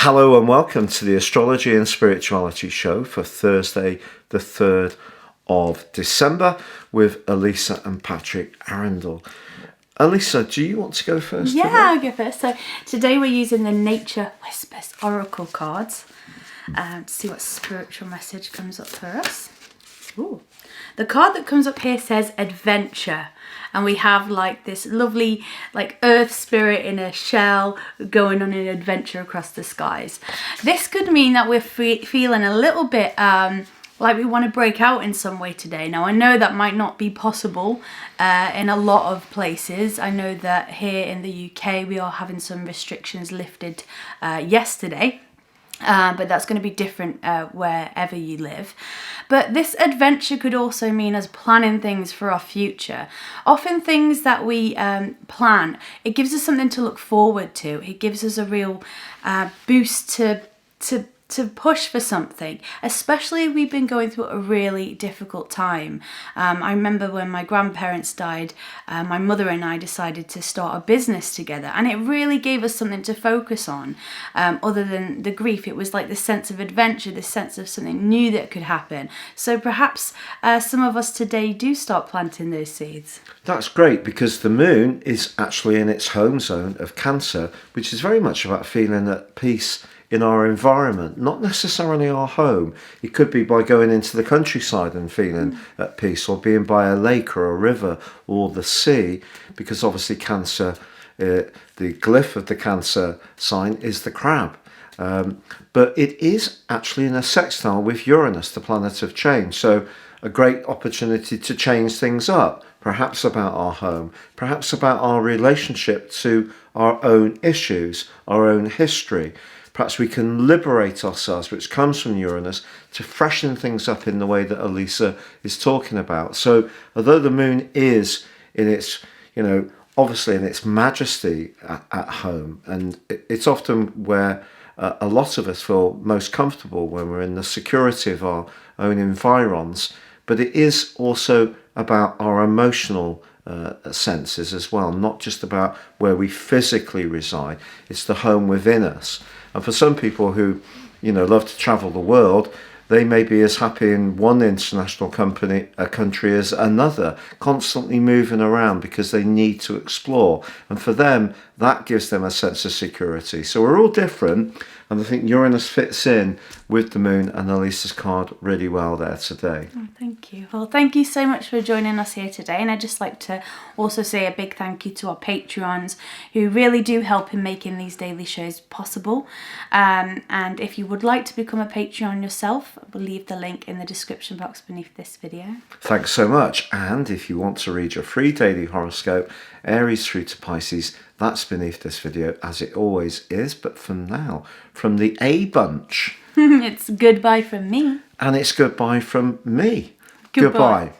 Hello and welcome to the Astrology and Spirituality show for Thursday, the 3rd of December with Elisa and Patrick Arundel. Elisa, do you want to go first? Yeah, I'll go first. So today we're using the Nature Whispers Oracle cards to see what spiritual message comes up for us. Ooh. The card that comes up here says adventure. And we have like this lovely like earth spirit in a shell going on an adventure across the skies. This could mean that we're feeling a little bit like we want to break out in some way today. Now I know that might not be possible in a lot of places. I know that here in the UK we are having some restrictions lifted yesterday. But that's going to be different wherever you live. But this adventure could also mean us planning things for our future. Often things that we plan, it gives us something to look forward to. It gives us a real boost to push for something, especially if we've been going through a really difficult time. I remember when my grandparents died, my mother and I decided to start a business together, and it really gave us something to focus on. Other than the grief, it was like this sense of adventure, this sense of something new that could happen. So perhaps some of us today do start planting those seeds. That's great, because the moon is actually in its home zone of Cancer, which is very much about feeling at peace in our environment, not necessarily our home. It could be by going into the countryside and feeling at peace, or being by a lake or a river or the sea, because obviously Cancer, the glyph of the Cancer sign is the crab. But it is actually in a sextile with Uranus, the planet of change. So a great opportunity to change things up, perhaps about our home, perhaps about our relationship to our own issues, our own history. Perhaps we can liberate ourselves, which comes from Uranus, to freshen things up in the way that Elisa is talking about. So although the moon is in its, obviously in its majesty at home, and it's often where a lot of us feel most comfortable, when we're in the security of our own environs, but it is also about our emotional senses as well, not just about where we physically reside. It's the home within us. And for some people who, love to travel the world, they may be as happy in one international country as another, constantly moving around because they need to explore. And for them, that gives them a sense of security. So we're all different. And I think Uranus fits in with the moon and Elisa's card really well there today. Oh, thank you. Well, thank you so much for joining us here today. And I'd just like to also say a big thank you to our Patreons who really do help in making these daily shows possible. And if you would like to become a Patreon yourself, we'll leave the link in the description box beneath this video. Thanks so much. And if you want to read your free daily horoscope, Aries through to Pisces, that's beneath this video, as it always is. But for now, from the A bunch, it's goodbye from me. And it's goodbye from me. Goodbye. Goodbye.